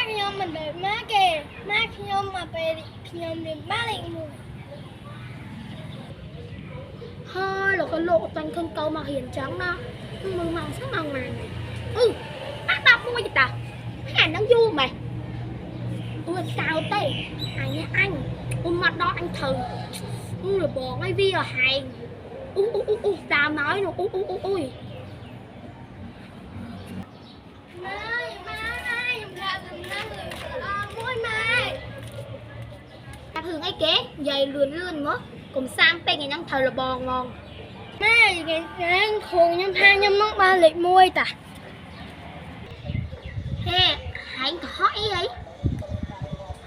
ខ្ញុំមិនដូចម៉ាគេម៉ាខ្ញុំមកពេលខ្ញុំរៀនបានលេខ1ហើយលោកតាំងខឹងកោមករៀនចឹងណាមើលមកស្ងងម៉ានអា11ទេតាអានឹងយូរម៉េចអូសៅទេអញមកដល់អញត្រូវរបងឲ្យវាហែងតាមnóiនោះម៉ែខ្ញុំដាក់សំណាក់មួយម៉ែតែហឹងអីគេនិយាយលឿនមកកុំសាមពេកឯហ្នឹងត្រូវរបងហ្មងម៉ែគេគ្រូខ្ញុំថាខ្ញុំមកបានលេខ1តាហេហែងកុហកអី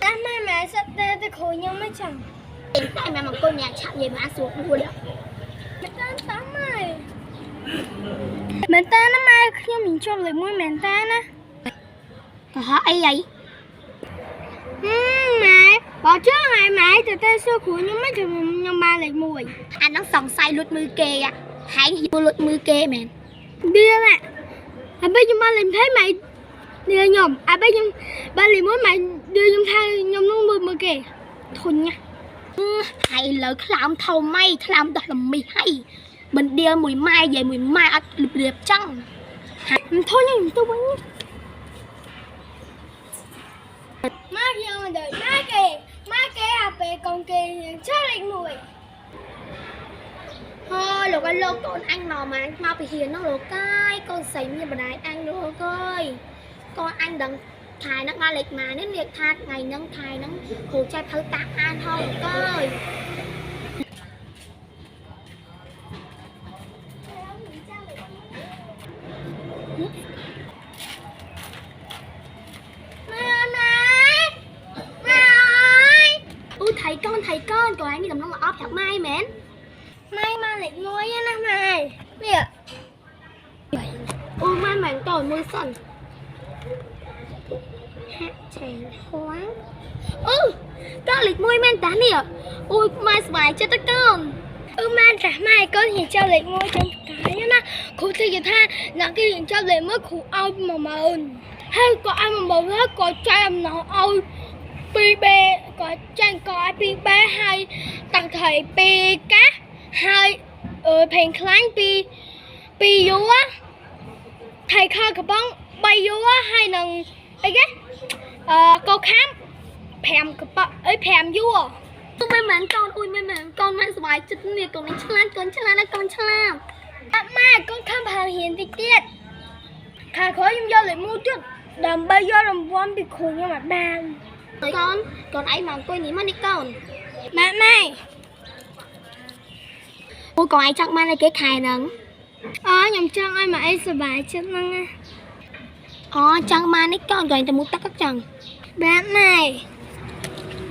តែម៉ែសិតតែគ្រូខ្ញុំមិនចឹងតែម៉ែមកគុណអ្នកឆាប់និយាយមកស្រួលដួលមែនតើតាមម៉ែមែនតើណាម៉ែខ្ញុំមិនជាប់លេខ1មែនតើណាកុហកអីម៉ែបើជឿហើយម៉ែតែសួរគ្រូខ្ញុំមិនខ្ញុំបានលេខ1អាហ្នឹងសង្ស័យលុតមើលគេហែងលុតមើលគេមែនឌៀម៉ែអាបែខ្ញុំបានលេខ20ម៉ែឌៀខ្ញុំអាបែខ្ញុំបានលេខ1ម៉ែឌៀខ្ញុំថាខ្ញុំនឹងមើលគេធុញណាហើយលើខ្លោមធំម៉ៃខ្លោមដោះលមីហើយមិនដៀមួយម៉ែនិយាយមួយម៉ែអត់លៀបចឹងមិនធុញខ្ញុំទៅវិញម៉ែខ្ញុំមិនដូចម៉ែគេអាពេលកូនគេចុះលេខ1ហើយលោកកូនអញមកពីហ៊ានហ្នឹងលោកកាយកូនស្រីមានបណ្ដាយអញលោកអើយកូនអញដឹងថៃហ្នឹងបានលេខម៉ានេះលេខថាថ្ងៃហ្នឹងថៃហ្នឹងគ្រូចែកធ្វើតាអានហោលោកអើយថៃកូនឯងមានដំណងល្អប្រាប់ម៉ែមែនម៉ែមកលេខ1ណាម៉ែនេះម៉ែមិនតើមួយសិនហាក់ឆេងហួងតើលេខ1មែនតានេះម៉ែស្បាយចិត្តទៅកូនម៉ែចាស់ម៉ែកូនហ៊ានចាប់លេខ1ចាំកាយណាគ្រូធ្វើថាអ្នកគេហ៊ានចាប់លេខ1គ្រូឲ្យ10000ហើយក៏ឲ្យ10000ហើយក៏ចែកអំណោយឲ្យ2B ក៏ចាញ់ក៏ឲ្យ 2B ហើយតាំងថៃ2កាសហើយផេងខ្លាញ់2យូថៃខកបង3យូហើយនឹងអីគេកោខាំ5កប៉5យូមិនមែនកូនមិនមែនកូនមិនសុបាយចិត្តនេះកូននេះឆ្លាតកូនឆ្លាតកូនឆ្លាតម៉ែកូនខំប្រហែលហ៊ានតិចទៀតខាងក្រោយខ្ញុំយកលេខ1ទៀតដើម្បីយករង្វាន់ពីគ្រូខ្ញុំមកបានកូនឯងមកអង្គុយនេះមកនេះកូនម៉ែកូនឯងចង់បានអីគេខែហ្នឹងខ្ញុំចង់ឲ្យម៉ែអីសុបាយចិត្តហ្នឹងណាចង់បាននេះកូនទៅមុខទឹកចឹងបាទម៉ែ